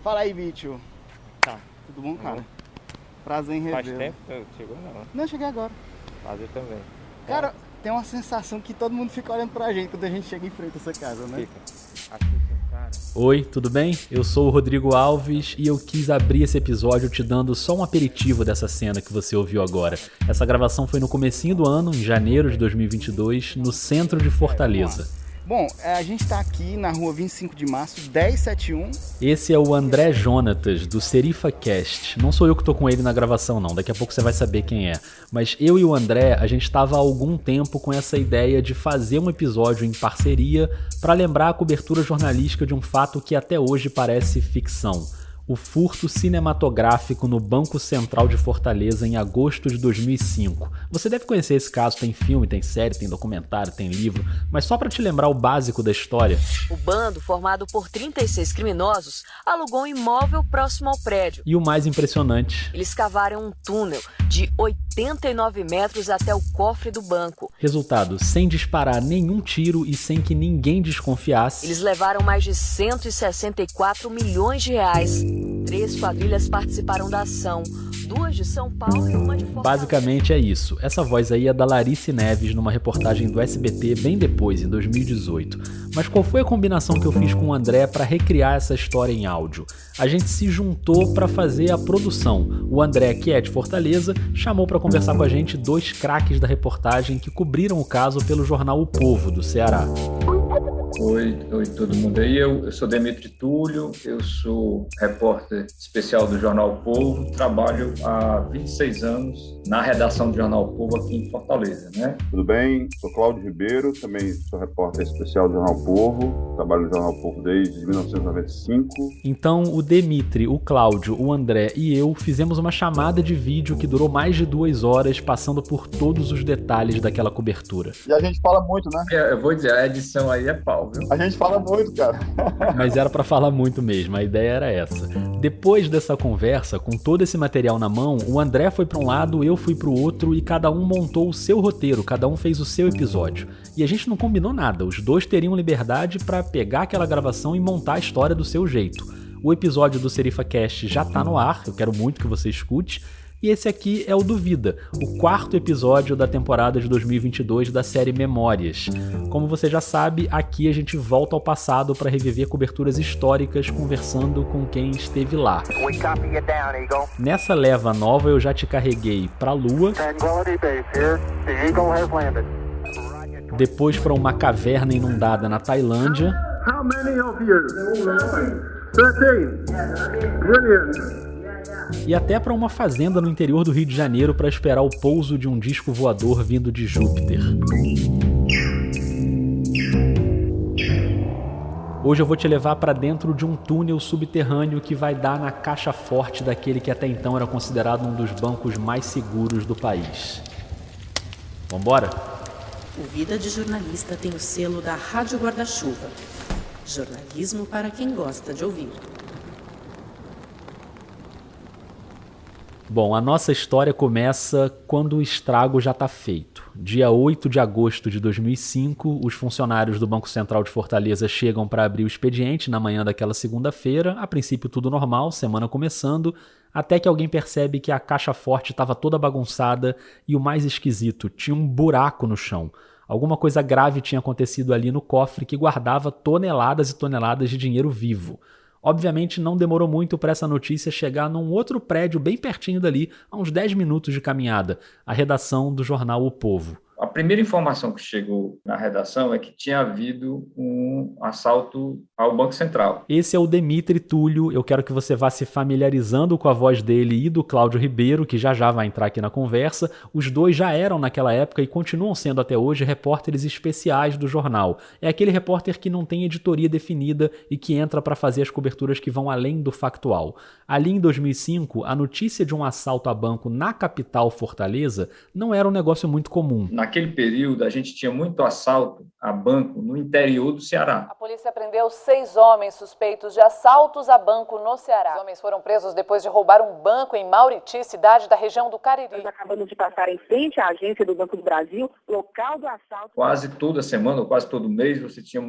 Fala aí, bicho. Tá. Tudo bom, cara? Prazer em revê-lo. Faz tempo que eu chegou, não. Não, cheguei agora. Prazer também. Cara, tem uma sensação que todo mundo fica olhando pra gente quando a gente chega em frente a essa casa, né? Fica. Aqui tem um cara. Oi, tudo bem? Eu sou o Rodrigo Alves e eu quis abrir esse episódio te dando só um aperitivo dessa cena que você ouviu agora. Essa gravação foi no comecinho do ano, em janeiro de 2022, no centro de Fortaleza. Bom, a gente tá aqui na rua 25 de março, 1071. Esse é o André Jonatas, do Serifa Cast. Não sou eu que tô com ele na gravação não, daqui a pouco você vai saber quem é. Mas eu e o André, a gente estava há algum tempo com essa ideia de fazer um episódio em parceria para lembrar a cobertura jornalística de um fato que até hoje parece ficção. O furto cinematográfico no Banco Central de Fortaleza em agosto de 2005. Você deve conhecer esse caso, tem filme, tem série, tem documentário, tem livro, mas só para te lembrar o básico da história. O bando, formado por 36 criminosos, alugou um imóvel próximo ao prédio. E o mais impressionante. Eles cavaram um túnel de 89 metros até o cofre do banco. Resultado, sem disparar nenhum tiro e sem que ninguém desconfiasse. Eles levaram mais de 164 milhões de reais. 3 quadrilhas participaram da ação, 2 de São Paulo e uma de Fortaleza. Basicamente é isso. Essa voz aí é da Larice Neves numa reportagem do SBT bem depois, em 2018. Mas qual foi a combinação que eu fiz com o André para recriar essa história em áudio? A gente se juntou para fazer a produção. O André, que é de Fortaleza, chamou para conversar com a gente 2 craques da reportagem que cobriram o caso pelo jornal O Povo, do Ceará. Oi todo mundo aí, eu sou Demetri Túlio, eu sou repórter especial do Jornal O Povo, trabalho há 26 anos na redação do Jornal O Povo aqui em Fortaleza, né? Tudo bem? Sou Cláudio Ribeiro, também sou repórter especial do Jornal O Povo, trabalho no Jornal O Povo desde 1995. Então o Demetri, o Cláudio, o André e eu fizemos uma chamada de vídeo que durou mais de 2 horas, passando por todos os detalhes daquela cobertura. E a gente fala muito, né? Eu vou dizer, a edição aí é pau, viu? A gente fala muito, cara. Mas era pra falar muito mesmo, a ideia era essa. Depois dessa conversa, com todo esse material na mão, o André foi pra um lado, eu fui pro outro e cada um montou o seu roteiro, cada um fez o seu episódio. E a gente não combinou nada, os 2 teriam liberdade pra pegar aquela gravação e montar a história do seu jeito. O episódio do Serifa Cast já tá no ar, eu quero muito que você escute. E esse aqui é o Duvida, o 4º episódio da temporada de 2022 da série Memórias. Como você já sabe, aqui a gente volta ao passado para reviver coberturas históricas conversando com quem esteve lá. Nessa leva nova eu já te carreguei para a Lua, depois para uma caverna inundada na Tailândia, How many of you? 13. Brilliant. e até para uma fazenda no interior do Rio de Janeiro para esperar o pouso de um disco voador vindo de Júpiter. Hoje eu vou te levar para dentro de um túnel subterrâneo que vai dar na caixa forte daquele que até então era considerado um dos bancos mais seguros do país. Vambora? O Vida de Jornalista tem o selo da Rádio Guarda-Chuva. Jornalismo para quem gosta de ouvir. Bom, a nossa história começa quando o estrago já está feito. Dia 8 de agosto de 2005, os funcionários do Banco Central de Fortaleza chegam para abrir o expediente na manhã daquela segunda-feira. A princípio tudo normal, semana começando, até que alguém percebe que a caixa forte estava toda bagunçada e o mais esquisito, tinha um buraco no chão. Alguma coisa grave tinha acontecido ali no cofre que guardava toneladas e toneladas de dinheiro vivo. Obviamente não demorou muito para essa notícia chegar num outro prédio bem pertinho dali, a uns 10 minutos de caminhada, a redação do jornal O Povo. A primeira informação que chegou na redação é que tinha havido um assalto ao Banco Central. Esse é o Demetri Túlio, eu quero que você vá se familiarizando com a voz dele e do Cláudio Ribeiro, que já vai entrar aqui na conversa. Os 2 já eram naquela época e continuam sendo até hoje repórteres especiais do jornal. É aquele repórter que não tem editoria definida e que entra para fazer as coberturas que vão além do factual. Ali em 2005, a notícia de um assalto a banco na capital Fortaleza não era um negócio muito comum. Naquele naquele período, a gente tinha muito assalto a banco no interior do Ceará. A polícia prendeu 6 homens suspeitos de assaltos a banco no Ceará. Os homens foram presos depois de roubar um banco em Mauriti, cidade da região do Cariri. Nós acabamos de passar em frente à agência do Banco do Brasil, local do assalto. Quase toda semana, ou quase todo mês, você tinha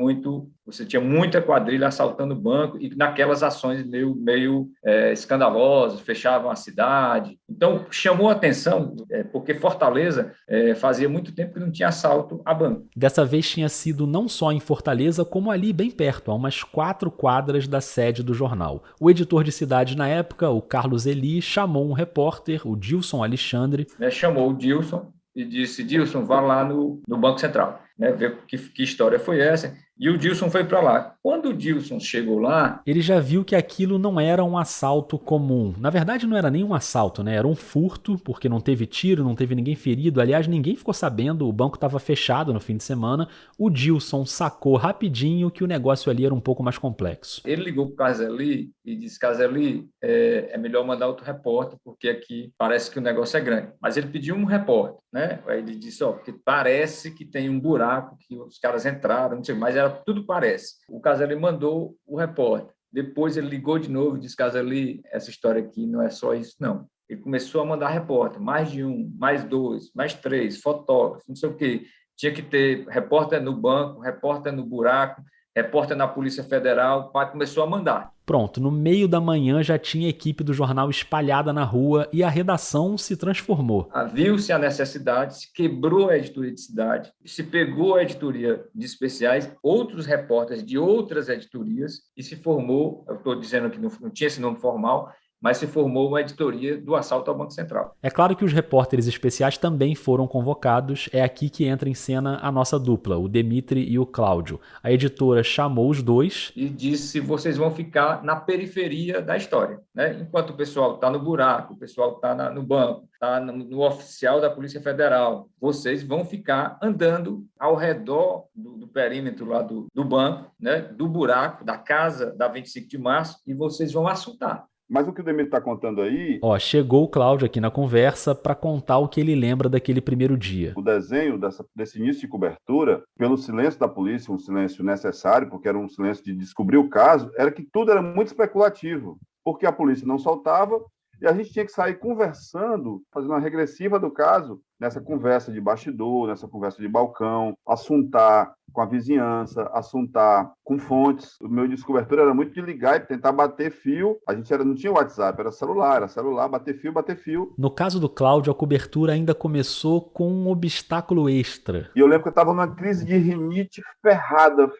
muita quadrilha assaltando o banco e naquelas ações meio escandalosas, fechavam a cidade. Então, chamou a atenção, porque Fortaleza fazia muito tempo que não tinha assalto a banco. Dessa vez tinha sido não só em Fortaleza, como ali bem perto, a umas 4 quadras da sede do jornal. O editor de cidade na época, o Carlos Eli, chamou um repórter, o Dilson Alexandre. Chamou o Dilson e disse: Dilson, vá lá no Banco Central, ver que história foi essa. E o Dilson foi para lá. Quando o Dilson chegou lá... Ele já viu que aquilo não era um assalto comum. Na verdade, não era nem um assalto, né? Era um furto, porque não teve tiro, não teve ninguém ferido. Aliás, ninguém ficou sabendo, o banco estava fechado no fim de semana. O Dilson sacou rapidinho que o negócio ali era um pouco mais complexo. Ele ligou para o Caseli e disse: Caseli, é melhor mandar outro repórter, porque aqui parece que o negócio é grande. Mas ele pediu um repórter, né? Aí ele disse: porque parece que tem um buraco, que os caras entraram, não sei, mas tudo parece. O Caseli mandou o repórter. Depois ele ligou de novo e disse: Caseli, essa história aqui não é só isso, não. Ele começou a mandar repórter, mais de um, mais 2, mais 3, fotógrafos, não sei o quê. Tinha que ter repórter no banco, repórter no buraco, repórter na Polícia Federal. O pai começou a mandar. Pronto, no meio da manhã já tinha equipe do jornal espalhada na rua e a redação se transformou. Viu-se a necessidade, se quebrou a editoria de cidade, se pegou a editoria de especiais, outros repórteres de outras editorias, e se formou, eu estou dizendo que não tinha esse nome formal, mas se formou uma editoria do assalto ao Banco Central. É claro que os repórteres especiais também foram convocados, é aqui que entra em cena a nossa dupla, o Demitri e o Cláudio. A editora chamou os dois e disse: vocês vão ficar na periferia da história, né? Enquanto o pessoal está no buraco, o pessoal está no banco, está no oficial da Polícia Federal, vocês vão ficar andando ao redor do perímetro lá do banco, né? Do buraco, da casa da 25 de março, e vocês vão assaltar. Mas o que o Demetrio está contando aí... chegou o Cláudio aqui na conversa para contar o que ele lembra daquele primeiro dia. O desenho desse início de cobertura, pelo silêncio da polícia, um silêncio necessário, porque era um silêncio de descobrir o caso, era que tudo era muito especulativo, porque a polícia não soltava e a gente tinha que sair conversando, fazendo uma regressiva do caso, nessa conversa de bastidor, nessa conversa de balcão, assuntar com a vizinhança, assuntar com fontes. O meu descobertura era muito de ligar e tentar bater fio. A gente não tinha WhatsApp, era celular, bater fio. No caso do Cláudio, a cobertura ainda começou com um obstáculo extra. E eu lembro que eu estava numa crise de rinite ferrada.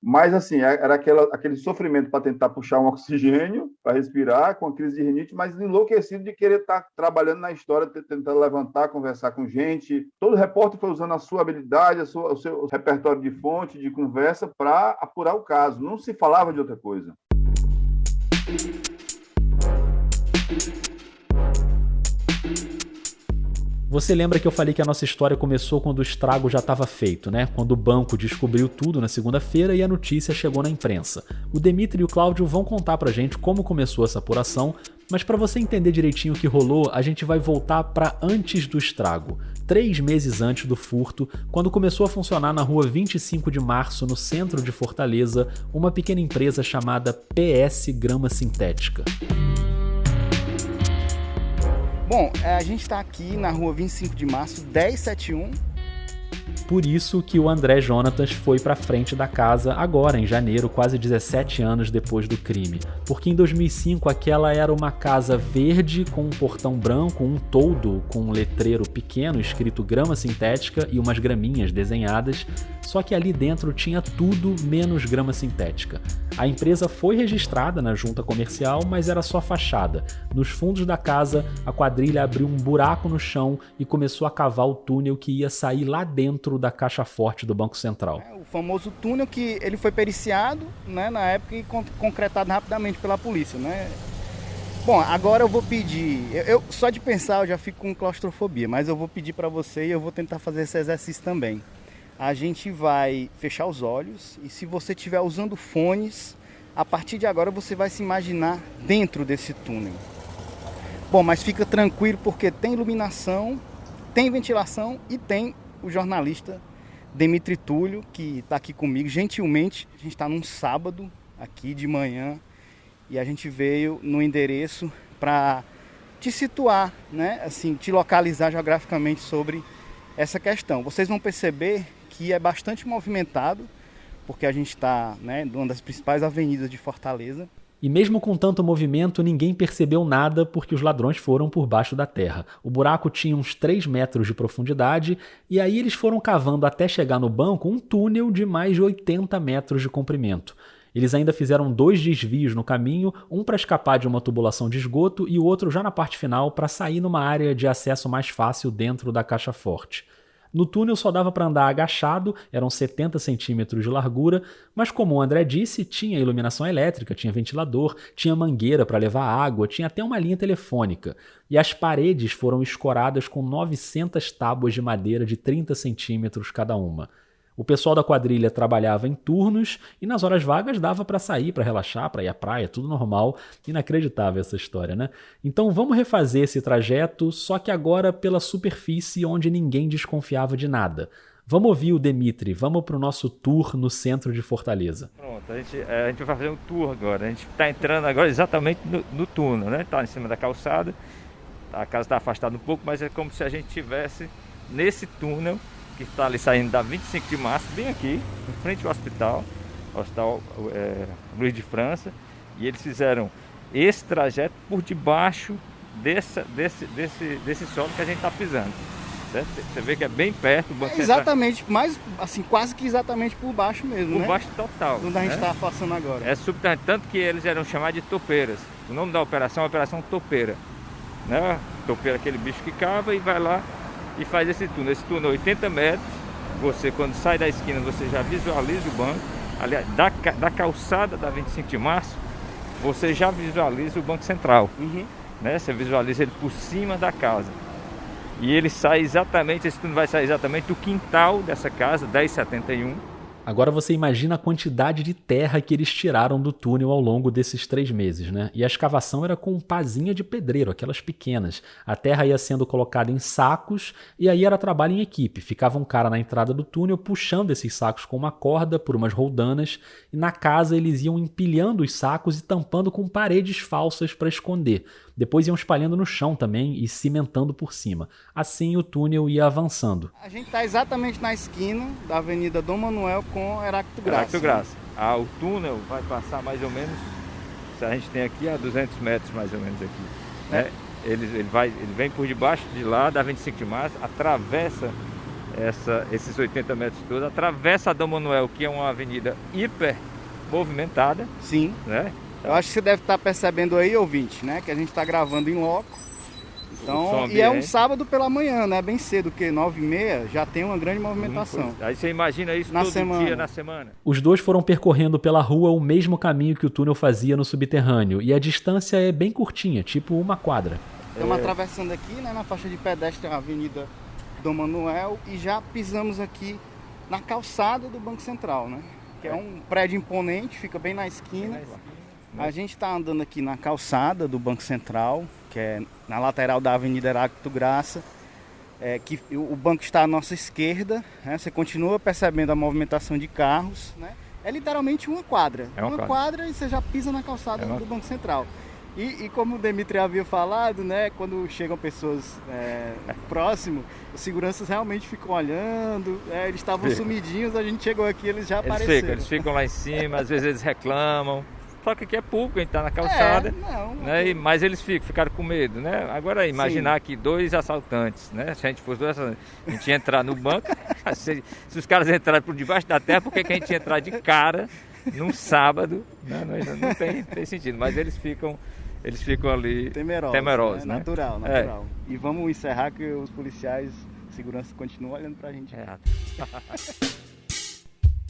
Mas assim, era aquele sofrimento para tentar puxar um oxigênio, para respirar, com a crise de rinite, mas enlouquecido de querer estar trabalhando na história, tentando levantar, conversar com gente. Todo repórter foi usando a sua habilidade, o seu repertório de fonte, de conversa, para apurar o caso. Não se falava de outra coisa. Você lembra que eu falei que a nossa história começou quando o estrago já estava feito, né? Quando o banco descobriu tudo na segunda-feira e a notícia chegou na imprensa. O Demitri e o Cláudio vão contar pra gente como começou essa apuração, mas para você entender direitinho o que rolou, a gente vai voltar para antes do estrago. 3 meses antes do furto, quando começou a funcionar na rua 25 de março, no centro de Fortaleza, uma pequena empresa chamada PS Grama Sintética. Bom, a gente está aqui na rua 25 de março, 1071. Por isso que o André Jonatas foi para frente da casa agora, em janeiro, quase 17 anos depois do crime. Porque em 2005 aquela era uma casa verde com um portão branco, um toldo com um letreiro pequeno escrito grama sintética e umas graminhas desenhadas, só que ali dentro tinha tudo menos grama sintética. A empresa foi registrada na junta comercial, mas era só fachada. Nos fundos da casa, a quadrilha abriu um buraco no chão e começou a cavar o túnel que ia sair lá dentro da caixa forte do Banco Central. O famoso túnel que ele foi periciado, né, na época e concretado rapidamente pela polícia, né? Bom, agora eu vou pedir, eu só de pensar eu já fico com claustrofobia, mas eu vou pedir para você e eu vou tentar fazer esse exercício também. A gente vai fechar os olhos e se você estiver usando fones, a partir de agora você vai se imaginar dentro desse túnel. Bom, mas fica tranquilo porque tem iluminação tem ventilação e tem o jornalista Demetri Túlio, que está aqui comigo, gentilmente. A gente está num sábado, aqui de manhã, e a gente veio no endereço para te situar, né? Assim, te localizar geograficamente sobre essa questão. Vocês vão perceber que é bastante movimentado, porque a gente está, né, numa das principais avenidas de Fortaleza. E mesmo com tanto movimento, ninguém percebeu nada porque os ladrões foram por baixo da terra. O buraco tinha uns 3 metros de profundidade e aí eles foram cavando até chegar no banco um túnel de mais de 80 metros de comprimento. Eles ainda fizeram 2 desvios no caminho, um para escapar de uma tubulação de esgoto e o outro já na parte final para sair numa área de acesso mais fácil dentro da caixa forte. No túnel só dava para andar agachado, eram 70 centímetros de largura, mas como o André disse, tinha iluminação elétrica, tinha ventilador, tinha mangueira para levar água, tinha até uma linha telefônica. E as paredes foram escoradas com 900 tábuas de madeira de 30 centímetros cada uma. O pessoal da quadrilha trabalhava em turnos e nas horas vagas dava para sair, para relaxar, para ir à praia, tudo normal. Inacreditável essa história, né? Então vamos refazer esse trajeto, só que agora pela superfície onde ninguém desconfiava de nada. Vamos ouvir o Demetri, vamos para o nosso tour no centro de Fortaleza. Pronto, a gente vai fazer um tour agora. A gente está entrando agora exatamente no túnel, né? Está em cima da calçada, a casa está afastada um pouco, mas é como se a gente estivesse nesse túnel que está ali saindo da 25 de março, bem aqui, em frente ao hospital Luiz de França, e eles fizeram esse trajeto por debaixo desse solo que a gente está pisando. Certo? Você vê que é bem perto do banco exatamente, mas assim, quase que exatamente por baixo mesmo, por baixo total. Onde a gente está passando agora. É subterrâneo, tanto que eles eram chamados de topeiras. O nome da operação é Operação Topeira. Né? Topeira é aquele bicho que cava e vai lá e faz esse túnel. Esse túnel é 80 metros, você quando sai da esquina você já visualiza o banco, aliás, da calçada da 25 de março, você já visualiza o Banco Central, né? Você visualiza ele por cima da casa. E ele sai exatamente, esse túnel vai sair exatamente do quintal dessa casa, 1071. Agora você imagina a quantidade de terra que eles tiraram do túnel ao longo desses 3 meses, né? E a escavação era com pazinha de pedreiro, aquelas pequenas. A terra ia sendo colocada em sacos e aí era trabalho em equipe. Ficava um cara na entrada do túnel puxando esses sacos com uma corda por umas roldanas e na casa eles iam empilhando os sacos e tampando com paredes falsas para esconder. Depois iam espalhando no chão também e cimentando por cima. Assim o túnel ia avançando. A gente está exatamente na esquina da Avenida Dom Manuel com Heráclito Graça. Heráclito Graça. O túnel vai passar mais ou menos, se a gente tem aqui a 200 metros mais ou menos aqui. Né? Ele vem por debaixo de lá, da 25 de março, atravessa esses 80 metros todos, atravessa a Dom Manuel, que é uma avenida hiper movimentada. Sim. Né? Eu acho que você deve estar percebendo aí, ouvinte, né? Que a gente está gravando em loco. Então, e é um sábado pela manhã, né? Bem cedo, porque 9h30 já tem uma grande movimentação. Aí você imagina isso todo dia na semana. Os dois foram percorrendo pela rua o mesmo caminho que o túnel fazia no subterrâneo. E a distância é bem curtinha, tipo uma quadra. Estamos atravessando aqui, né? Na faixa de pedestre, a Avenida Dom Manuel. E já pisamos aqui na calçada do Banco Central, né? Que é um prédio imponente, fica bem na esquina. A gente está andando aqui na calçada do Banco Central, que é na lateral da Avenida Heráclito Graça, que o banco está à nossa esquerda, né? Você continua percebendo a movimentação de carros, né? É literalmente uma quadra. Uma quadra e você já pisa na calçada do Banco Central. E como o Demetri havia falado, né, quando chegam pessoas próximo, os seguranças realmente ficam olhando, eles estavam sumidinhos, a gente chegou aqui, eles já apareceram. Eles ficam lá em cima, às vezes eles reclamam. Só que aqui é público, a gente tá na calçada, né? Mas eles ficaram com medo, né? Agora imaginar que 2 assaltantes, né? Se a gente fosse 2 assaltantes, a gente ia entrar no banco, se os caras entrarem por debaixo da terra, por que a gente ia entrar de cara num sábado? Não tem sentido, mas eles ficam ali temerosos, né? Natural. E vamos encerrar que os policiais de segurança continuam olhando pra gente.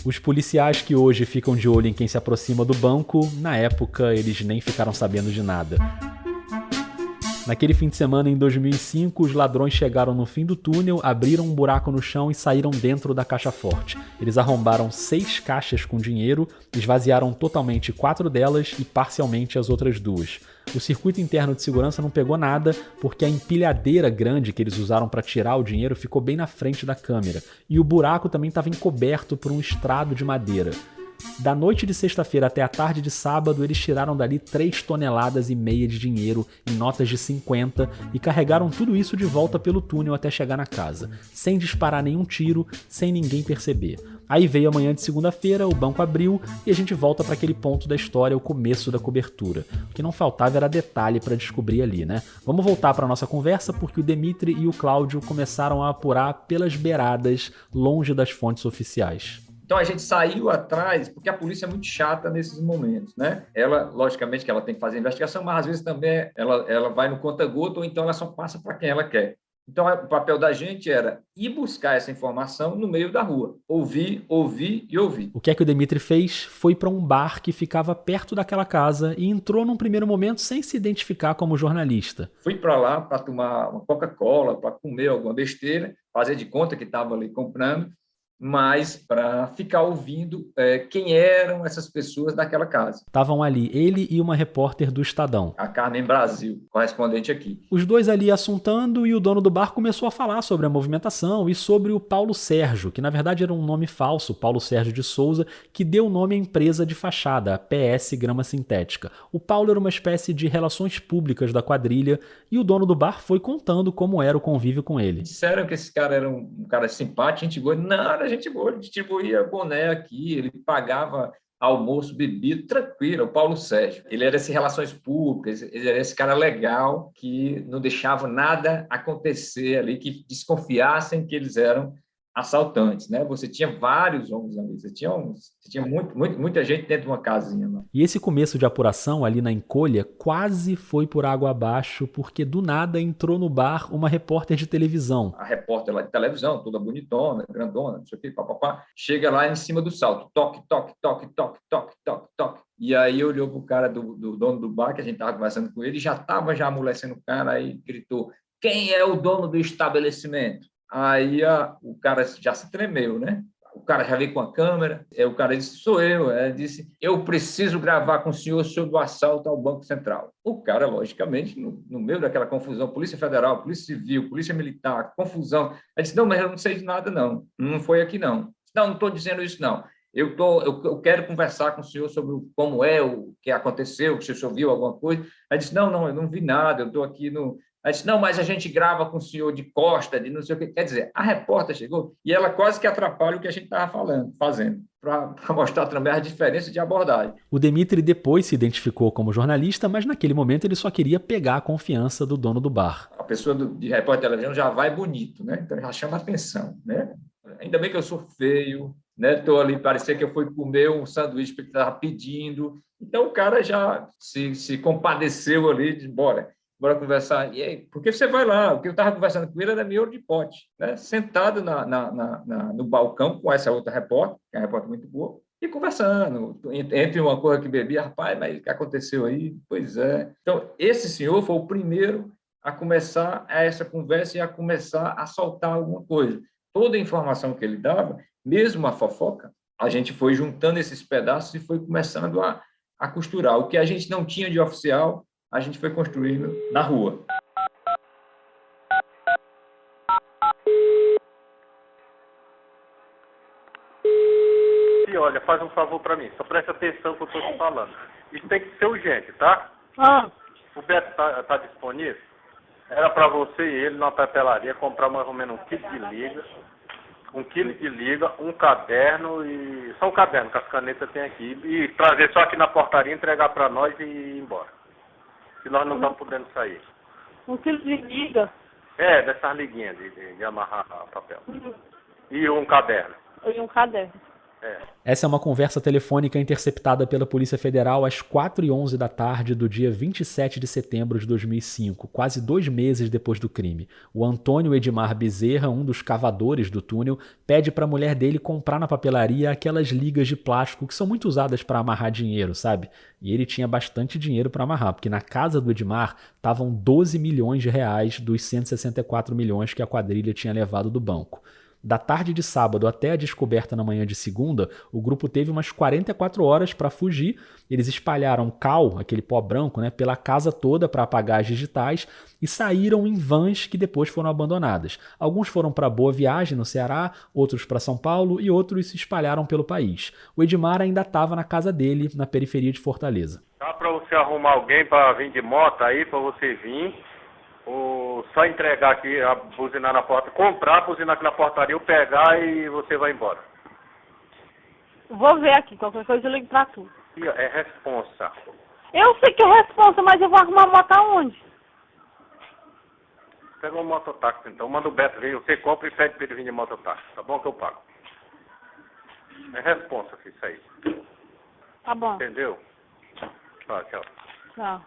Os policiais que hoje ficam de olho em quem se aproxima do banco, na época eles nem ficaram sabendo de nada. Naquele fim de semana, em 2005, os ladrões chegaram no fim do túnel, abriram um buraco no chão e saíram dentro da caixa forte. Eles arrombaram 6 caixas com dinheiro, esvaziaram totalmente 4 delas e parcialmente as outras 2. O circuito interno de segurança não pegou nada, porque a empilhadeira grande que eles usaram para tirar o dinheiro ficou bem na frente da câmera, e o buraco também estava encoberto por um estrado de madeira. Da noite de sexta-feira até a tarde de sábado, eles tiraram dali 3,5 toneladas de dinheiro em notas de 50 e carregaram tudo isso de volta pelo túnel até chegar na casa, sem disparar nenhum tiro, sem ninguém perceber. Aí veio a manhã de segunda-feira, o banco abriu e a gente volta para aquele ponto da história, o começo da cobertura. O que não faltava era detalhe para descobrir ali, né? Vamos voltar para nossa conversa porque o Demitri e o Cláudio começaram a apurar pelas beiradas, longe das fontes oficiais. Então a gente saiu atrás, porque a polícia é muito chata nesses momentos, né? Ela, logicamente, que ela tem que fazer a investigação, mas às vezes também ela vai no conta-gota ou então ela só passa para quem ela quer. Então o papel da gente era ir buscar essa informação no meio da rua. Ouvir e ouvir. O que é que o Demitri fez? Foi para um bar que ficava perto daquela casa e entrou num primeiro momento sem se identificar como jornalista. Fui para lá para tomar uma Coca-Cola, para comer alguma besteira, fazer de conta que estava ali comprando, mas para ficar ouvindo quem eram essas pessoas daquela casa. Estavam ali ele e uma repórter do Estadão. A Carmen Brasil, correspondente aqui. Os dois ali assuntando e o dono do bar começou a falar sobre a movimentação e sobre o Paulo Sérgio, que na verdade era um nome falso, Paulo Sérgio de Souza, que deu nome à empresa de fachada, a PS Grama Sintética. O Paulo era uma espécie de relações públicas da quadrilha e o dono do bar foi contando como era o convívio com ele. Disseram que esse cara era um cara simpático, gente boa. Não, era gente boa, ele distribuía boné aqui, ele pagava almoço, bebida, tranquilo, o Paulo Sérgio. Ele era esse relações públicas, ele era esse cara legal que não deixava nada acontecer ali, que desconfiassem que eles eram assaltantes, né? Você tinha vários homens ali, você tinha muita gente dentro de uma casinha. Né? E esse começo de apuração ali na encolha quase foi por água abaixo, porque do nada entrou no bar uma repórter de televisão. A repórter lá de televisão, toda bonitona, grandona, não sei o que, papapá, chega lá em cima do salto, toque, toque, toque, toque, toque, toque, toque. E aí olhou pro cara do dono do bar, que a gente estava conversando com ele, já estava amolecendo o cara, aí gritou, quem é o dono do estabelecimento? Aí o cara já se tremeu, né? O cara já veio com a câmera, o cara disse, sou eu. Ele disse, eu preciso gravar com o senhor sobre o assalto ao Banco Central. O cara, logicamente, no meio daquela confusão, Polícia Federal, Polícia Civil, Polícia Militar, confusão, ele disse, não, mas eu não sei de nada, não foi aqui, não. Não estou dizendo isso, não. Eu quero conversar com o senhor sobre como é, o que aconteceu, se o senhor viu alguma coisa. Ele disse, não, eu não vi nada, eu estou aqui no... Aí disse, não, mas a gente grava com o senhor de costa, de não sei o que. Quer dizer, a repórter chegou e ela quase que atrapalha o que a gente estava fazendo, para mostrar também a diferença de abordagem. O Demitri depois se identificou como jornalista, mas naquele momento ele só queria pegar a confiança do dono do bar. A pessoa de repórter de televisão já vai bonito, né? Então já chama atenção, né? Ainda bem que eu sou feio, né? Estou ali, parecia que eu fui comer um sanduíche que ele estava pedindo. Então o cara já se compadeceu ali e disse, bora conversar. E aí, porque você vai lá, o que eu estava conversando com ele era miolo de pote, né? Sentado no balcão com essa outra repórter, que é uma repórter muito boa, e conversando, entre uma coisa que bebia, rapaz, mas o que aconteceu aí? Pois é. Então, esse senhor foi o primeiro a começar essa conversa e a começar a soltar alguma coisa. Toda a informação que ele dava, mesmo a fofoca, a gente foi juntando esses pedaços e foi começando a costurar. O que a gente não tinha de oficial, a gente foi construindo na rua. E olha, faz um favor para mim, só presta atenção que eu estou te falando. Isso tem que ser urgente, tá? O Beto tá disponível? Era para você e ele na papelaria comprar mais ou menos 1 quilo de liga, um caderno e... Só um caderno que as canetas tem aqui. E trazer só aqui na portaria, entregar para nós e ir embora. Que nós não estamos podendo sair. 1 quilo de liga? Dessas liguinhas de amarrar papel. E um caderno. E um caderno. Essa é uma conversa telefônica interceptada pela Polícia Federal às 4h11 da tarde do dia 27 de setembro de 2005, quase 2 meses depois do crime. O Antônio Edmar Bezerra, um dos cavadores do túnel, pede para a mulher dele comprar na papelaria aquelas ligas de plástico que são muito usadas para amarrar dinheiro, sabe? E ele tinha bastante dinheiro para amarrar, porque na casa do Edmar estavam 12 milhões de reais dos 164 milhões que a quadrilha tinha levado do banco. Da tarde de sábado até a descoberta na manhã de segunda, o grupo teve umas 44 horas para fugir. Eles espalharam cal, aquele pó branco, né, pela casa toda para apagar as digitais e saíram em vans que depois foram abandonadas. Alguns foram para Boa Viagem, no Ceará, outros para São Paulo e outros se espalharam pelo país. O Edmar ainda estava na casa dele, na periferia de Fortaleza. Dá para você arrumar alguém para vir de moto aí, para você vir? Ou só entregar aqui, buzinar na porta, comprar, buzinar aqui na portaria, eu pegar e você vai embora? Vou ver aqui, qualquer coisa eu ligo pra tu. É responsa. Eu sei que é responsa, mas eu vou arrumar moto aonde? Pega um mototáxi então, manda o Beto vir, você compra e pede pra ele vir de mototáxi, tá bom que eu pago. É responsa, filho, isso aí. Tá bom. Entendeu? Tá, tchau. Tchau.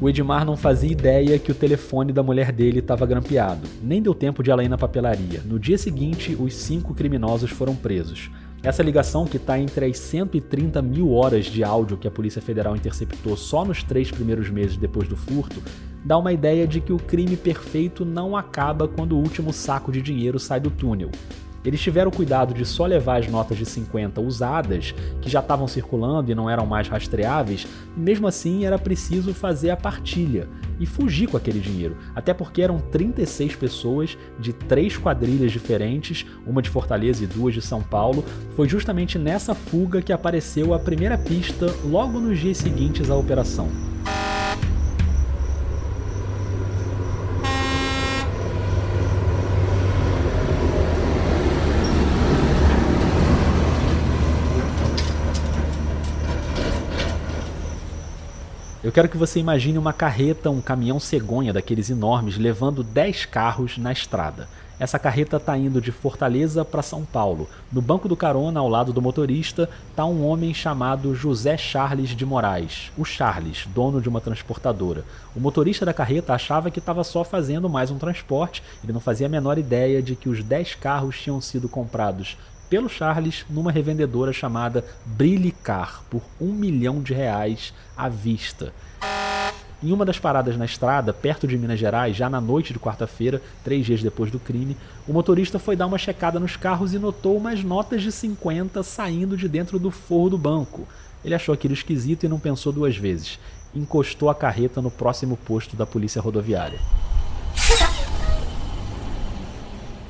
O Edmar não fazia ideia que o telefone da mulher dele estava grampeado. Nem deu tempo de ela ir na papelaria. No dia seguinte, os 5 criminosos foram presos. Essa ligação, que está entre as 130 mil horas de áudio que a Polícia Federal interceptou só nos 3 primeiros meses depois do furto, dá uma ideia de que o crime perfeito não acaba quando o último saco de dinheiro sai do túnel. Eles tiveram cuidado de só levar as notas de 50 usadas, que já estavam circulando e não eram mais rastreáveis, e mesmo assim era preciso fazer a partilha e fugir com aquele dinheiro, até porque eram 36 pessoas de 3 quadrilhas diferentes, uma de Fortaleza e 2 de São Paulo. Foi justamente nessa fuga que apareceu a primeira pista logo nos dias seguintes à operação. Eu quero que você imagine uma carreta, um caminhão cegonha daqueles enormes, levando 10 carros na estrada. Essa carreta está indo de Fortaleza para São Paulo. No banco do carona, ao lado do motorista, está um homem chamado José Charles de Moraes. O Charles, dono de uma transportadora. O motorista da carreta achava que estava só fazendo mais um transporte. Ele não fazia a menor ideia de que os 10 carros tinham sido comprados pelo Charles numa revendedora chamada Brilicar por R$1 milhão à vista. Em uma das paradas na estrada, perto de Minas Gerais, já na noite de quarta-feira, 3 dias depois do crime, o motorista foi dar uma checada nos carros e notou umas notas de 50 saindo de dentro do forro do banco. Ele achou aquilo esquisito e não pensou 2 vezes. Encostou a carreta no próximo posto da polícia rodoviária.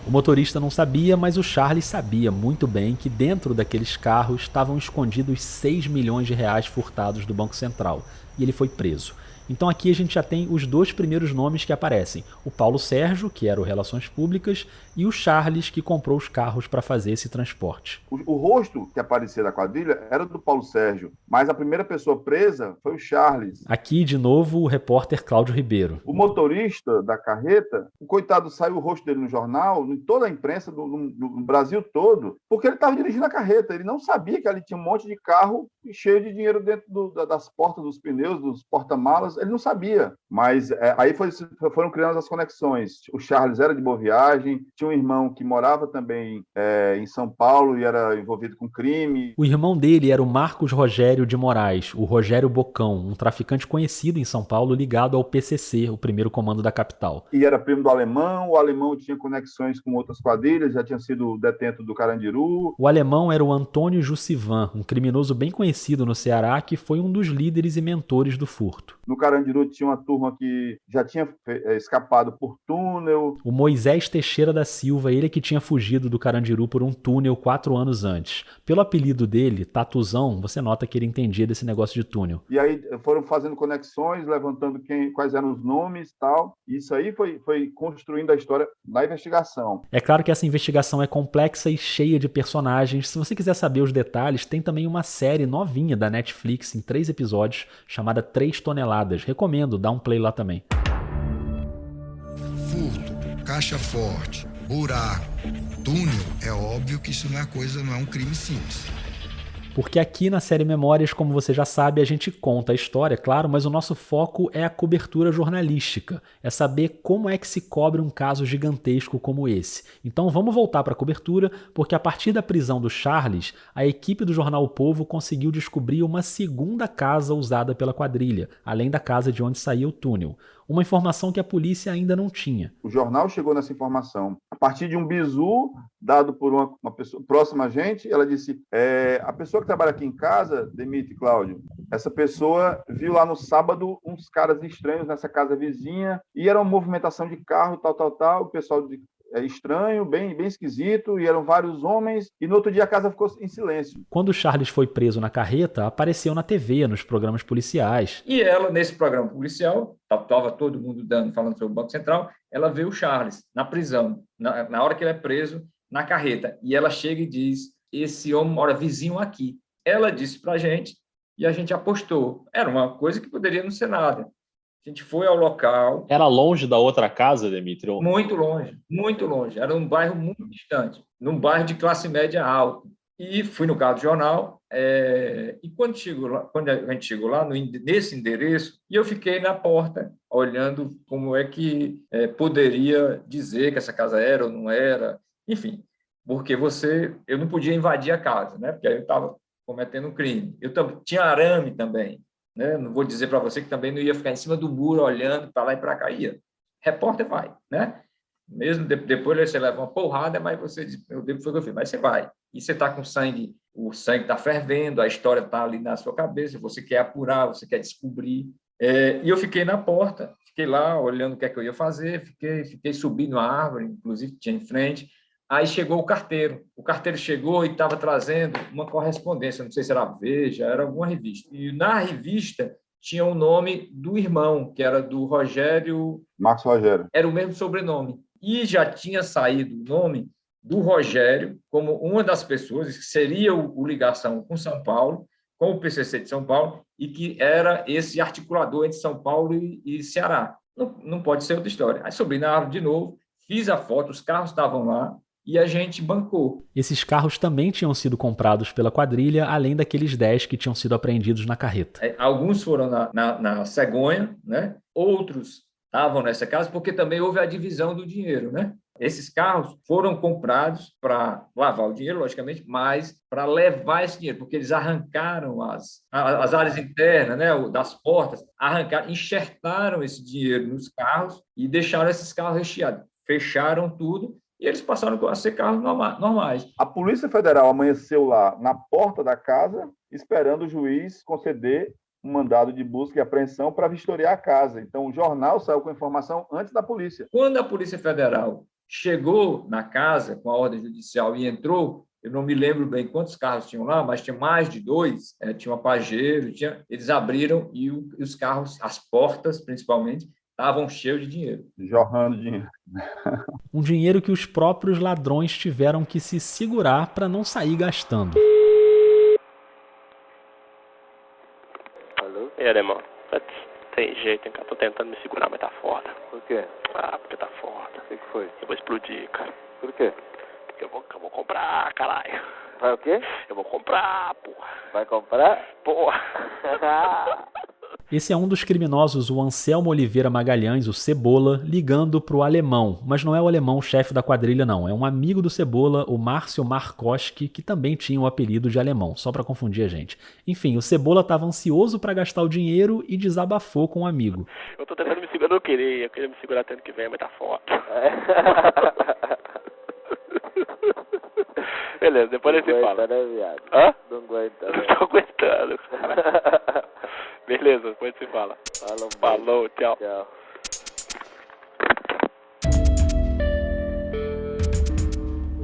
O motorista não sabia, mas o Charles sabia muito bem que dentro daqueles carros estavam escondidos R$6 milhões furtados do Banco Central, e ele foi preso. Então aqui a gente já tem os 2 primeiros nomes que aparecem. O Paulo Sérgio, que era o Relações Públicas, e o Charles, que comprou os carros para fazer esse transporte. O rosto que aparecia da quadrilha era do Paulo Sérgio, mas a primeira pessoa presa foi o Charles. Aqui, de novo, o repórter Cláudio Ribeiro. O motorista da carreta, o coitado saiu o rosto dele no jornal, em toda a imprensa do Brasil todo, porque ele estava dirigindo a carreta. Ele não sabia que ali tinha um monte de carro cheio de dinheiro dentro das portas dos pneus, dos porta-malas. Ele não sabia, mas aí foram criando as conexões. O Charles era de Boa Viagem, tinha um irmão que morava também em São Paulo e era envolvido com crime. O irmão dele era o Marcos Rogério de Moraes, o Rogério Bocão, um traficante conhecido em São Paulo ligado ao PCC, o primeiro comando da capital. E era primo do Alemão, o Alemão tinha conexões com outras quadrilhas, já tinha sido detento do Carandiru. O Alemão era o Antônio Jussivan, um criminoso bem conhecido no Ceará que foi um dos líderes e mentores do furto. No Carandiru tinha uma turma que já tinha escapado por túnel. O Moisés Teixeira da Silva, ele que tinha fugido do Carandiru por um túnel 4 anos antes. Pelo apelido dele, Tatuzão, você nota que ele entendia desse negócio de túnel. E aí foram fazendo conexões, levantando quais eram os nomes e tal. Isso aí foi construindo a história da investigação. É claro que essa investigação é complexa e cheia de personagens. Se você quiser saber os detalhes, tem também uma série novinha da Netflix em 3 episódios, chamada 3 toneladas. Recomendo, dá um play lá também. Furto, caixa forte, buraco, túnel, é óbvio que isso não é um crime simples. Porque aqui na série Memórias, como você já sabe, a gente conta a história, claro, mas o nosso foco é a cobertura jornalística, é saber como é que se cobre um caso gigantesco como esse. Então vamos voltar para a cobertura, porque a partir da prisão do Charles, a equipe do jornal O Povo conseguiu descobrir uma segunda casa usada pela quadrilha, além da casa de onde saía o túnel. Uma informação que a polícia ainda não tinha. O jornal chegou nessa informação a partir de um bizu dado por uma pessoa próxima a gente. Ela disse, a pessoa que trabalha aqui em casa, Demite e Cláudio, essa pessoa viu lá no sábado uns caras estranhos nessa casa vizinha e era uma movimentação de carro, tal, o pessoal estranho, bem esquisito, e eram vários homens, e no outro dia a casa ficou em silêncio. Quando o Charles foi preso na carreta, apareceu na TV, nos programas policiais. E ela, nesse programa policial, estava todo mundo falando sobre o Banco Central, ela vê o Charles na prisão, na hora que ele é preso, na carreta, e ela chega e diz, esse homem mora vizinho aqui. Ela disse pra gente, e a gente apostou. Era uma coisa que poderia não ser nada. A gente foi ao local. Era longe da outra casa, Demetrio? Muito longe, muito longe. Era um bairro muito distante, num bairro de classe média alta. E fui no carro do jornal, e quando a gente chegou lá, nesse endereço, e eu fiquei na porta, olhando como é que poderia dizer que essa casa era ou não era, enfim, porque eu não podia invadir a casa, né? Porque aí eu estava cometendo um crime. Eu tinha arame também. Né? Não vou dizer para você que também não ia ficar em cima do muro olhando para lá e para cá. Ia. Repórter vai, né? Mesmo depois você leva uma porrada, mas você diz, meu Deus, foi o que eu fiz. Mas você vai. E você está com sangue, o sangue está fervendo, a história está ali na sua cabeça, você quer apurar, você quer descobrir. E eu fiquei na porta, fiquei lá olhando o que é que eu ia fazer, fiquei subindo a árvore, inclusive tinha em frente. Aí chegou o carteiro chegou e estava trazendo uma correspondência, não sei se era a Veja, era alguma revista. E na revista tinha o nome do irmão, que era do Rogério... Marcos Rogério. Era o mesmo sobrenome. E já tinha saído o nome do Rogério como uma das pessoas que seria o ligação com São Paulo, com o PCC de São Paulo, e que era esse articulador entre São Paulo e Ceará. Não pode ser outra história. Aí subi na árvore de novo, fiz a foto, os carros estavam lá, e a gente bancou. Esses carros também tinham sido comprados pela quadrilha, além daqueles 10 que tinham sido apreendidos na carreta. Alguns foram na cegonha, né? Outros estavam nessa casa, porque também houve a divisão do dinheiro, né? Esses carros foram comprados para lavar o dinheiro, logicamente, mas para levar esse dinheiro, porque eles arrancaram as áreas internas, né, das portas, enxertaram esse dinheiro nos carros e deixaram esses carros recheados. Fecharam tudo. E eles passaram a ser carros normais. A Polícia Federal amanheceu lá na porta da casa, esperando o juiz conceder um mandado de busca e apreensão para vistoriar a casa. Então, o jornal saiu com a informação antes da polícia. Quando a Polícia Federal chegou na casa com a ordem judicial e entrou, eu não me lembro bem quantos carros tinham lá, mas tinha mais de 2, tinha uma Pajero, eles abriram e os carros, as portas principalmente, estavam cheios de dinheiro. Jorrando dinheiro. Um dinheiro que os próprios ladrões tiveram que se segurar para não sair gastando. Alô? E aí, irmão? Tem jeito, hein, cara? Tô tentando me segurar, mas tá foda. Por quê? Porque tá foda. O que foi? Eu vou explodir, cara. Por quê? Porque eu vou comprar, caralho. Vai o quê? Eu vou comprar, porra. Vai comprar? Porra. Esse é um dos criminosos, o Anselmo Oliveira Magalhães, o Cebola, ligando pro alemão. Mas não é o alemão chefe da quadrilha, não. É um amigo do Cebola, o Márcio Markoski, que também tinha o apelido de alemão, só pra confundir a gente. Enfim, o Cebola estava ansioso pra gastar o dinheiro e desabafou com um amigo. Eu tô tentando me segurar, eu queria me segurar até ano que vem, mas tá foda. Beleza, depois a gente fala. Né, viado? Hã? Não aguenta, né? Não tô aguentando, cara. Beleza, depois se fala. Falou, tchau. Tchau.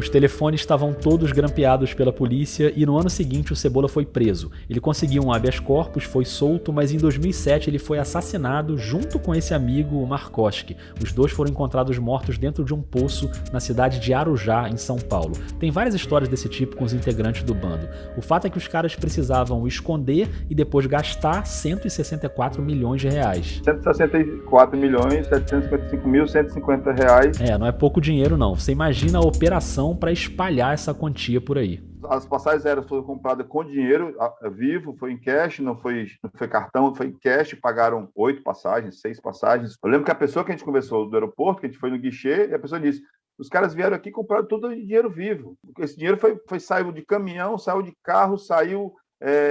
Os telefones estavam todos grampeados pela polícia e no ano seguinte o Cebola foi preso. Ele conseguiu um habeas corpus, foi solto, mas em 2007 ele foi assassinado junto com esse amigo, o Markoski. Os dois foram encontrados mortos dentro de um poço na cidade de Arujá, em São Paulo. Tem várias histórias desse tipo com os integrantes do bando. O fato é que os caras precisavam esconder e depois gastar 164 milhões de reais. 164.755.150 reais. Não é pouco dinheiro não. Você imagina a operação para espalhar essa quantia por aí. As passagens aéreas foram compradas com dinheiro vivo, foi em cash, não foi cartão, foi em cash, pagaram 8 passagens, 6 passagens. Eu lembro que a pessoa que a gente conversou do aeroporto, que a gente foi no guichê, e a pessoa disse, os caras vieram aqui e compraram tudo de dinheiro vivo. Esse dinheiro saiu de caminhão, saiu de carro, saiu...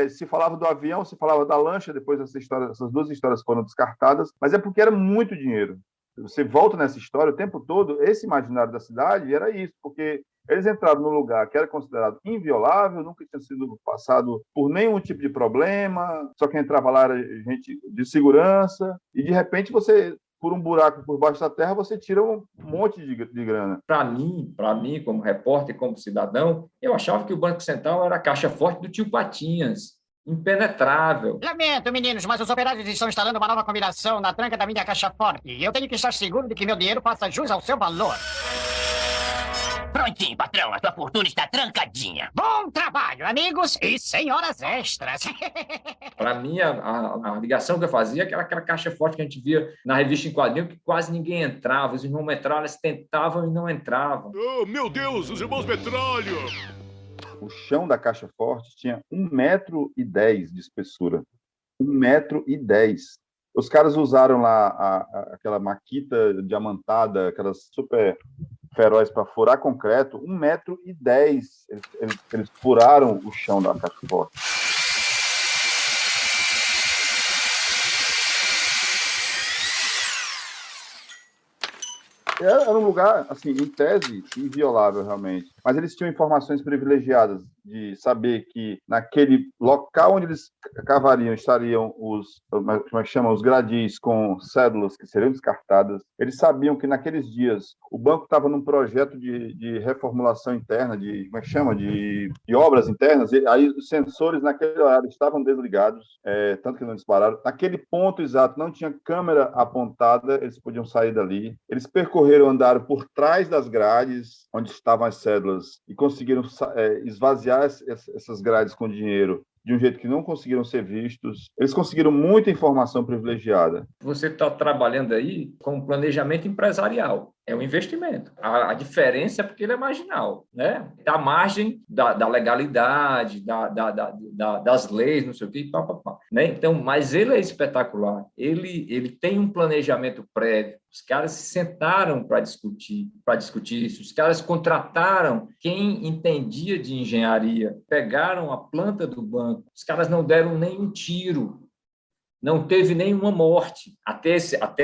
se falava do avião, se falava da lancha, depois essas duas histórias foram descartadas, mas é porque era muito dinheiro. Você volta nessa história o tempo todo, esse imaginário da cidade era isso, porque eles entraram num lugar que era considerado inviolável, nunca tinha sido passado por nenhum tipo de problema, só quem entrava lá era gente de segurança, e de repente você, por um buraco por baixo da terra, você tira um monte de grana. Para mim, como repórter, como cidadão, eu achava que o Banco Central era a caixa forte do tio Patinhas. Impenetrável. Lamento, meninos, mas os operários estão instalando uma nova combinação na tranca da minha caixa forte. E eu tenho que estar seguro de que meu dinheiro faça jus ao seu valor. Prontinho, patrão, a tua fortuna está trancadinha. Bom trabalho, amigos, e sem horas extras. Para mim, a ligação que eu fazia era aquela caixa forte que a gente via na revista em quadrinho, que quase ninguém entrava. Os irmãos Metralha tentavam e não entravam. Oh, meu Deus, os irmãos Metralha! O chão da caixa forte tinha 1,10 metro de espessura. 1,10 metro. Os caras usaram lá aquela maquita diamantada, aquelas super feroz para furar concreto. 1,10 metro. Eles furaram o chão da caixa forte. Era um lugar, assim, em tese, inviolável, realmente. Mas eles tinham informações privilegiadas de saber que naquele local onde eles cavariam estariam como é que chama? Os gradis com cédulas que seriam descartadas. Eles sabiam que naqueles dias o banco estava num projeto de reformulação interna, como é que chama? De obras internas. E aí os sensores naquele horário estavam desligados, tanto que não dispararam. Naquele ponto exato não tinha câmera apontada, eles podiam sair dali. Eles andaram por trás das grades onde estavam as cédulas e conseguiram esvaziar essas grades com dinheiro de um jeito que não conseguiram ser vistos. Eles conseguiram muita informação privilegiada. Você está trabalhando aí com um planejamento empresarial. É um investimento. A diferença é porque ele é marginal, né? Da margem da legalidade, das leis, não sei o quê, né? Então, mas ele é espetacular. Ele tem um planejamento prévio. Os caras se sentaram para discutir isso. Os caras contrataram quem entendia de engenharia, pegaram a planta do banco. Os caras não deram nenhum tiro. Não teve nenhuma morte. Até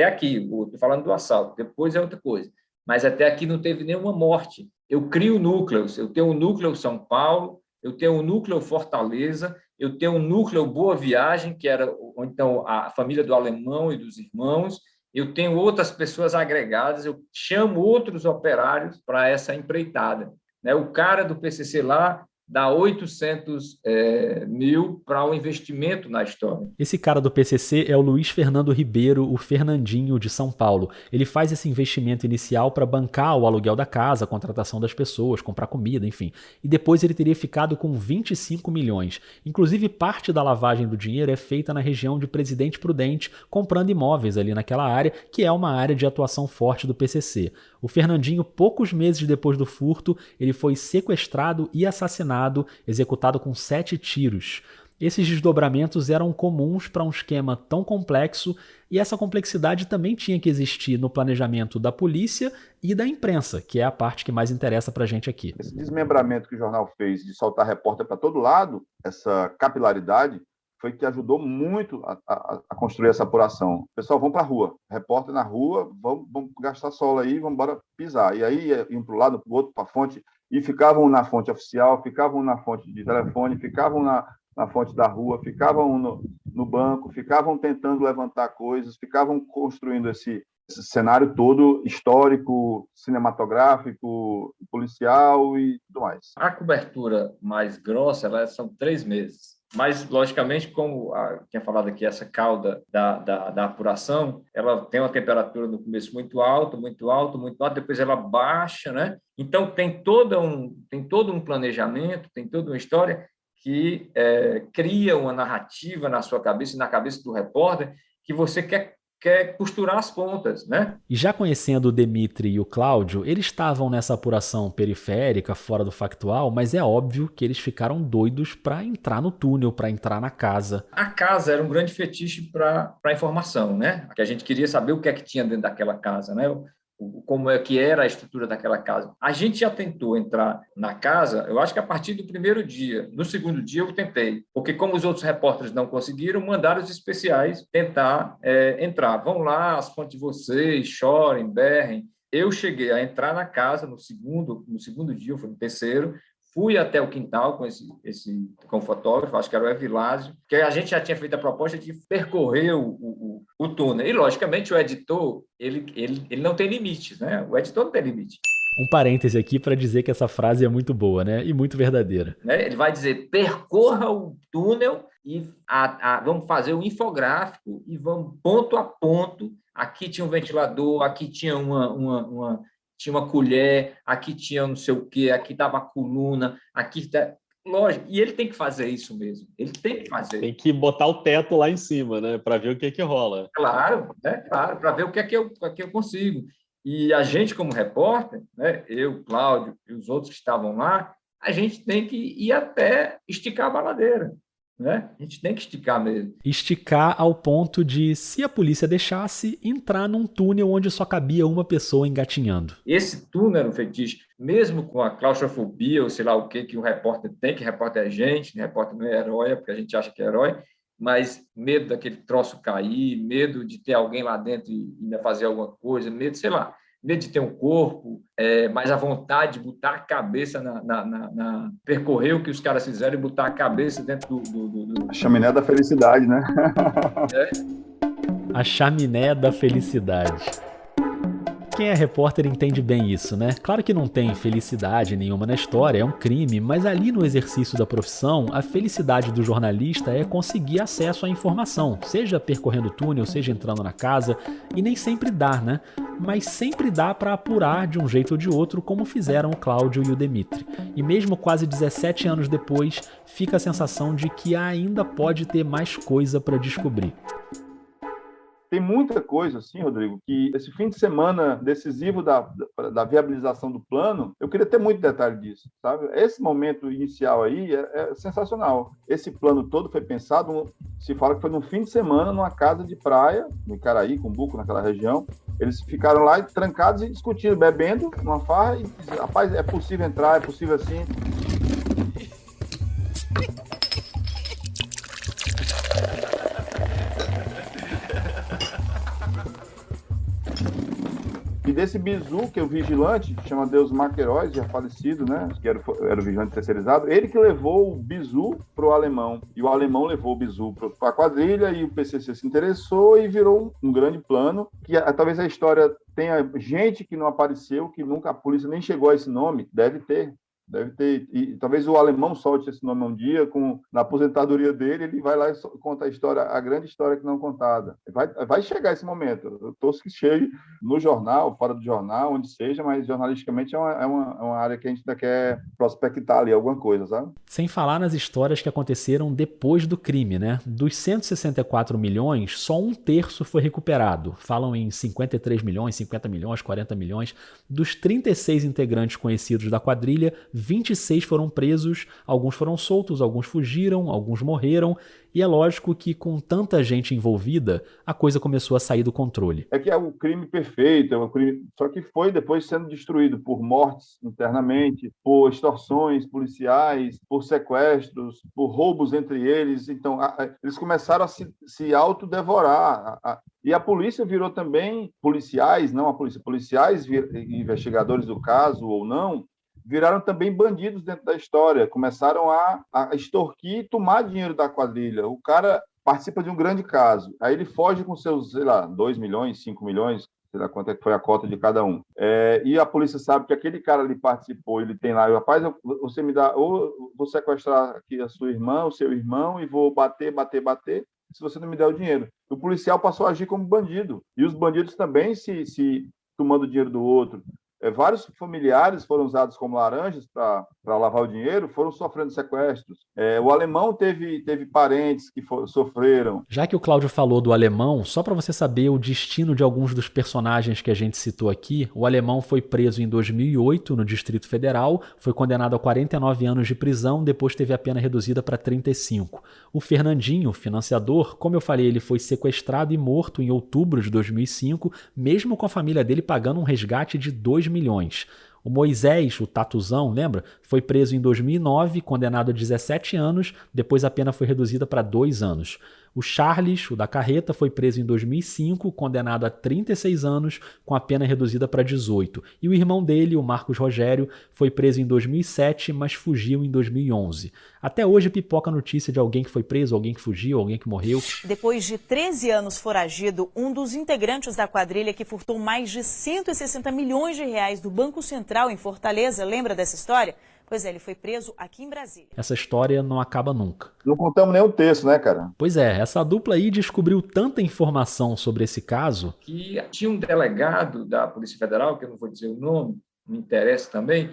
aqui, estou falando do assalto, depois é outra coisa. Mas até aqui não teve nenhuma morte. Eu crio núcleos. Eu tenho o núcleo São Paulo, eu tenho o núcleo Fortaleza, eu tenho o núcleo Boa Viagem, que era então a família do alemão e dos irmãos. Eu tenho outras pessoas agregadas, eu chamo outros operários para essa empreitada. O cara do PCC lá dá 800 mil para o investimento na história. Esse cara do PCC é o Luiz Fernando Ribeiro, o Fernandinho de São Paulo. Ele faz esse investimento inicial para bancar o aluguel da casa, a contratação das pessoas, comprar comida, enfim. E depois ele teria ficado com 25 milhões. Inclusive, parte da lavagem do dinheiro é feita na região de Presidente Prudente, comprando imóveis ali naquela área, que é uma área de atuação forte do PCC. O Fernandinho, poucos meses depois do furto, ele foi sequestrado e assassinado, executado com 7 tiros. Esses desdobramentos eram comuns para um esquema tão complexo e essa complexidade também tinha que existir no planejamento da polícia e da imprensa, que é a parte que mais interessa para a gente aqui. Esse desmembramento que o jornal fez de soltar repórter para todo lado, essa capilaridade, foi que ajudou muito a construir essa apuração. Pessoal, vão para a rua. Repórter na rua, vamos gastar solo aí, vamos embora pisar. E aí iam para um lado, para o outro, para a fonte, e ficavam na fonte oficial, ficavam na fonte de telefone, ficavam na fonte da rua, ficavam no banco, ficavam tentando levantar coisas, ficavam construindo esse cenário todo histórico, cinematográfico, policial e tudo mais. A cobertura mais grossa, são 3 meses. Mas, logicamente, como tinha falado aqui, essa cauda da apuração, ela tem uma temperatura no começo muito alta, depois ela baixa, né? Então, tem todo um planejamento, tem toda uma história que cria uma narrativa na sua cabeça e na cabeça do repórter que você quer costurar as pontas, né? E já conhecendo o Demitri e o Cláudio, eles estavam nessa apuração periférica, fora do factual, mas é óbvio que eles ficaram doidos para entrar no túnel, para entrar na casa. A casa era um grande fetiche para a informação, né? Que a gente queria saber o que é que tinha dentro daquela casa, né? Como é que era a estrutura daquela casa. A gente já tentou entrar na casa, eu acho que a partir do primeiro dia. No segundo dia eu tentei, porque como os outros repórteres não conseguiram, mandaram os especiais tentar entrar. Vão lá, as fontes de vocês, chorem, berrem. Eu cheguei a entrar na casa no segundo dia, foi no terceiro, fui até o quintal com o fotógrafo, acho que era o Evilásio, que a gente já tinha feito a proposta de percorrer o túnel. E, logicamente, o editor, ele não tem limites, né? O editor não tem limite. Um parêntese aqui para dizer que essa frase é muito boa, né? E muito verdadeira. Ele vai dizer, percorra o túnel e vamos fazer um infográfico e vamos ponto a ponto. Aqui tinha um ventilador, aqui tinha tinha uma colher, aqui tinha não sei o quê, aqui dava a coluna, aqui... Lógico, e ele tem que fazer isso mesmo. Ele tem que fazer. Tem que botar o teto lá em cima, né? Para ver o que rola. Claro, para ver o que é que eu consigo. E a gente, como repórter, né, eu, Cláudio e os outros que estavam lá, a gente tem que ir até esticar a baladeira. Né? A gente tem que esticar mesmo. Esticar ao ponto de, se a polícia deixasse, entrar num túnel onde só cabia uma pessoa engatinhando. Esse túnel era um fetiche, mesmo com a claustrofobia, ou sei lá o que o repórter tem, que repórter é gente, repórter não é herói, é porque a gente acha que é herói, mas medo daquele troço cair, medo de ter alguém lá dentro e ainda fazer alguma coisa, medo, sei lá, medo de ter um corpo, mas a vontade de botar a cabeça percorrer o que os caras fizeram e botar a cabeça dentro do... A chaminé da felicidade, né? A chaminé da felicidade. Quem é repórter entende bem isso, né? Claro que não tem felicidade nenhuma na história, é um crime, mas ali no exercício da profissão, a felicidade do jornalista é conseguir acesso à informação, seja percorrendo o túnel, seja entrando na casa, e nem sempre dá, né? Mas sempre dá para apurar de um jeito ou de outro, como fizeram o Cláudio e o Demitri. E mesmo quase 17 anos depois, fica a sensação de que ainda pode ter mais coisa para descobrir. Tem muita coisa, assim, Rodrigo, que esse fim de semana decisivo da viabilização do plano, eu queria ter muito detalhe disso, sabe? Esse momento inicial aí é sensacional. Esse plano todo foi pensado, se fala que foi no fim de semana, numa casa de praia, no Icaraí, Cumbuco, naquela região. Eles ficaram lá trancados e discutindo, bebendo, numa farra, e rapaz, é possível entrar, é possível assim... E desse bizu, que é o vigilante, chama Deus Maqueiroz, já falecido, né? Que era o vigilante terceirizado, ele que levou o bizu pro alemão. E o alemão levou o bizu para a quadrilha e o PCC se interessou e virou um grande plano. Que talvez a história tenha gente que não apareceu, que nunca a polícia nem chegou a esse nome. Deve ter, e talvez o alemão solte esse nome um dia, na aposentadoria dele, ele vai lá e conta a história, a grande história que não contada. Vai chegar esse momento, eu torço que chegue no jornal, fora do jornal, onde seja, mas jornalisticamente é uma área que a gente ainda quer prospectar ali, alguma coisa, sabe? Sem falar nas histórias que aconteceram depois do crime, né? Dos 164 milhões, só 1/3 foi recuperado. Falam em 53 milhões, 50 milhões, 40 milhões. Dos 36 integrantes conhecidos da quadrilha, 26 foram presos, alguns foram soltos, alguns fugiram, alguns morreram, e é lógico que com tanta gente envolvida, a coisa começou a sair do controle. É que é o crime perfeito, só que foi depois sendo destruído por mortes internamente, por extorsões policiais, por sequestros, por roubos entre eles. Então, eles começaram a se autodevorar. E a polícia virou também policiais, não a polícia, policiais, investigadores do caso ou não, viraram também bandidos dentro da história, começaram a extorquir e tomar dinheiro da quadrilha. O cara participa de um grande caso, aí ele foge com seus, sei lá, 2 milhões, 5 milhões, sei lá quanto é que foi a cota de cada um. E a polícia sabe que aquele cara ali participou, ele tem lá, rapaz, você me dá, ou vou sequestrar aqui a sua irmã, o seu irmão, e vou bater, se você não me der o dinheiro. O policial passou a agir como bandido. E os bandidos também, se tomando o dinheiro do outro, vários familiares foram usados como laranjas para lavar o dinheiro, foram sofrendo sequestros. O alemão teve parentes que sofreram. Já que o Cláudio falou do alemão, só para você saber o destino de alguns dos personagens que a gente citou aqui, o alemão foi preso em 2008 no Distrito Federal, foi condenado a 49 anos de prisão, depois teve a pena reduzida para 35. O Fernandinho, financiador, como eu falei, ele foi sequestrado e morto em outubro de 2005, mesmo com a família dele pagando um resgate de 2 milhões. O Moisés, o Tatuzão, lembra? Foi preso em 2009, condenado a 17 anos, depois a pena foi reduzida para 2 anos. O Charles, o da carreta, foi preso em 2005, condenado a 36 anos, com a pena reduzida para 18. E o irmão dele, o Marcos Rogério, foi preso em 2007, mas fugiu em 2011. Até hoje pipoca a notícia de alguém que foi preso, alguém que fugiu, alguém que morreu. Depois de 13 anos foragido, um dos integrantes da quadrilha que furtou mais de 160 milhões de reais do Banco Central em Fortaleza, lembra dessa história? Pois é, ele foi preso aqui em Brasília. Essa história não acaba nunca. Não contamos nem um terço, né, cara? Pois é, essa dupla aí descobriu tanta informação sobre esse caso. Que tinha um delegado da Polícia Federal, que eu não vou dizer o nome, me interessa também,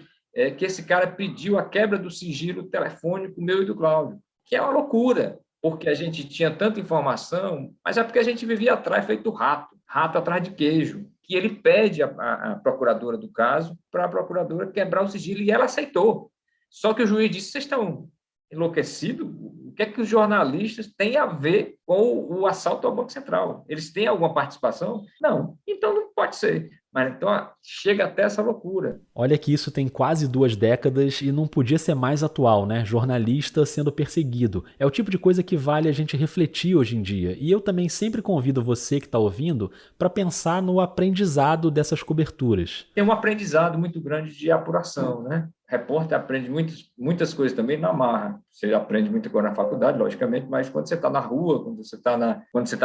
que esse cara pediu a quebra do sigilo telefônico meu e do Cláudio, que é uma loucura, porque a gente tinha tanta informação, mas é porque a gente vivia atrás, feito rato atrás de queijo, que ele pede a procuradora do caso para a procuradora quebrar o sigilo, e ela aceitou. Só que o juiz disse, vocês estão enlouquecidos? O que é que os jornalistas têm a ver com o assalto ao Banco Central? Eles têm alguma participação? Não. Então não pode ser. Mas então chega até essa loucura. Olha que isso tem quase 2 décadas e não podia ser mais atual, né? Jornalista sendo perseguido. É o tipo de coisa que vale a gente refletir hoje em dia. E eu também sempre convido você que está ouvindo para pensar no aprendizado dessas coberturas. Tem um aprendizado muito grande de apuração, né? Repórter aprende muitas coisas também na marra. Você aprende muita coisa na faculdade, logicamente, mas quando você está na rua, quando você está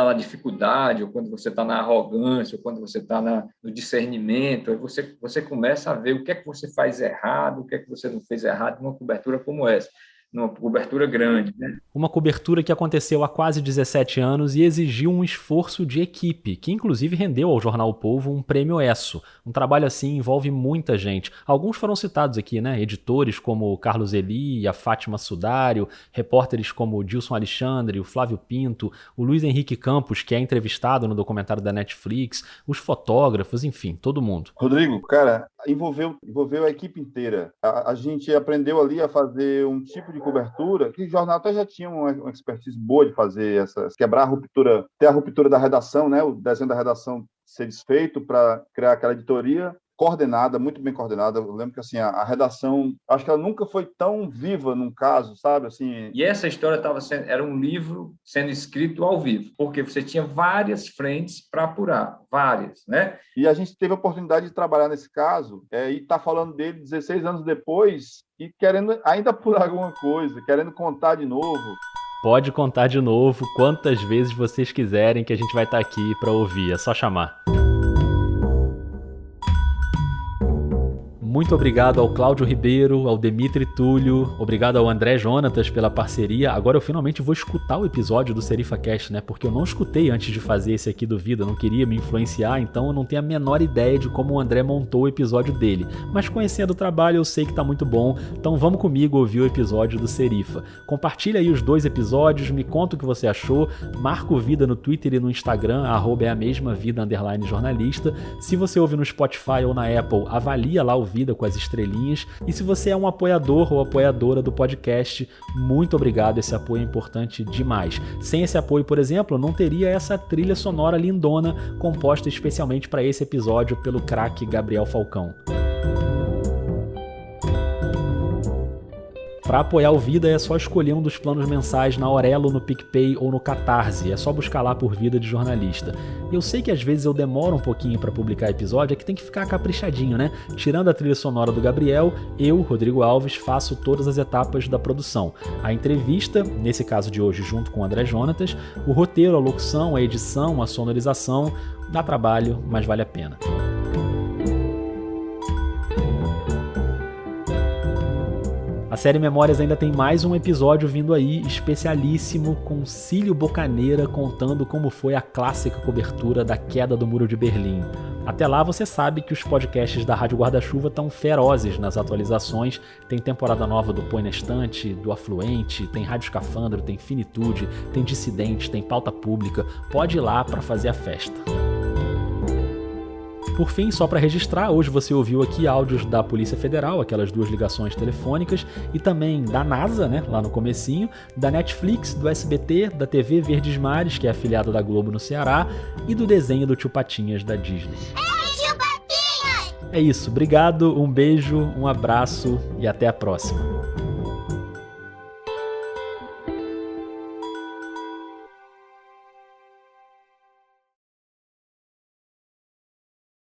na dificuldade, ou quando você está na arrogância, ou quando você está no discernimento, aí você começa a ver o que é que você faz errado, o que é que você não fez errado numa cobertura como essa. Numa cobertura grande, né? Uma cobertura que aconteceu há quase 17 anos e exigiu um esforço de equipe, que inclusive rendeu ao Jornal O Povo um prêmio ESSO. Um trabalho assim envolve muita gente. Alguns foram citados aqui, né? Editores como o Carlos Eli, a Fátima Sudário, repórteres como o Dilson Alexandre, o Flávio Pinto, o Luiz Henrique Campos, que é entrevistado no documentário da Netflix, os fotógrafos, enfim, todo mundo. Rodrigo, cara, envolveu a equipe inteira. A gente aprendeu ali a fazer um tipo de cobertura, que o jornal até já tinha uma expertise boa de fazer quebrar a ruptura, ter a ruptura da redação, né? O desenho da redação ser desfeito para criar aquela editoria coordenada, muito bem coordenada. Eu lembro que assim, a redação, acho que ela nunca foi tão viva num caso, sabe? Assim... E essa história era um livro sendo escrito ao vivo, porque você tinha várias frentes para apurar, várias, né? E a gente teve a oportunidade de trabalhar nesse caso e tá falando dele 16 anos depois e querendo ainda apurar alguma coisa, querendo contar de novo. Pode contar de novo quantas vezes vocês quiserem, que a gente vai estar aqui para ouvir, é só chamar. Muito obrigado ao Cláudio Ribeiro, ao Demetri Túlio, obrigado ao André Jonatas pela parceria. Agora eu finalmente vou escutar o episódio do SerifaCast, né? Porque eu não escutei antes de fazer esse aqui do Vida, eu não queria me influenciar, então eu não tenho a menor ideia de como o André montou o episódio dele. Mas conhecendo o trabalho eu sei que tá muito bom, então vamos comigo ouvir o episódio do Serifa. Compartilha aí os 2 episódios, me conta o que você achou, marca o Vida no Twitter e no Instagram, @vida_jornalista. Se você ouve no Spotify ou na Apple, avalia lá o Vida com as estrelinhas. E se você é um apoiador ou apoiadora do podcast, muito obrigado, esse apoio é importante demais. Sem esse apoio, por exemplo, não teria essa trilha sonora lindona composta especialmente para esse episódio pelo craque Gabriel Falcão. Para apoiar o Vida é só escolher um dos planos mensais na Aurelo, no PicPay ou no Catarse. É só buscar lá por Vida de Jornalista. Eu sei que às vezes eu demoro um pouquinho para publicar episódio, é que tem que ficar caprichadinho, né? Tirando a trilha sonora do Gabriel, eu, Rodrigo Alves, faço todas as etapas da produção. A entrevista, nesse caso de hoje junto com o André Jonatas, o roteiro, a locução, a edição, a sonorização, Dá trabalho, mas vale a pena. A série Memórias ainda tem mais um episódio vindo aí, especialíssimo, com Cílio Bocaneira contando como foi a clássica cobertura da queda do Muro de Berlim. Até lá você sabe que os podcasts da Rádio Guarda-Chuva estão ferozes nas atualizações. Tem temporada nova do Põe na Estante, do Afluente, tem Rádio Escafandro, tem Finitude, tem Dissidente, tem Pauta Pública. Pode ir lá para fazer a festa. Por fim, só para registrar, hoje você ouviu aqui áudios da Polícia Federal, aquelas 2 ligações telefônicas, e também da NASA, né, lá no comecinho, da Netflix, do SBT, da TV Verdes Mares, que é afiliada da Globo no Ceará, e do desenho do Tio Patinhas da Disney. É isso, obrigado, um beijo, um abraço e até a próxima.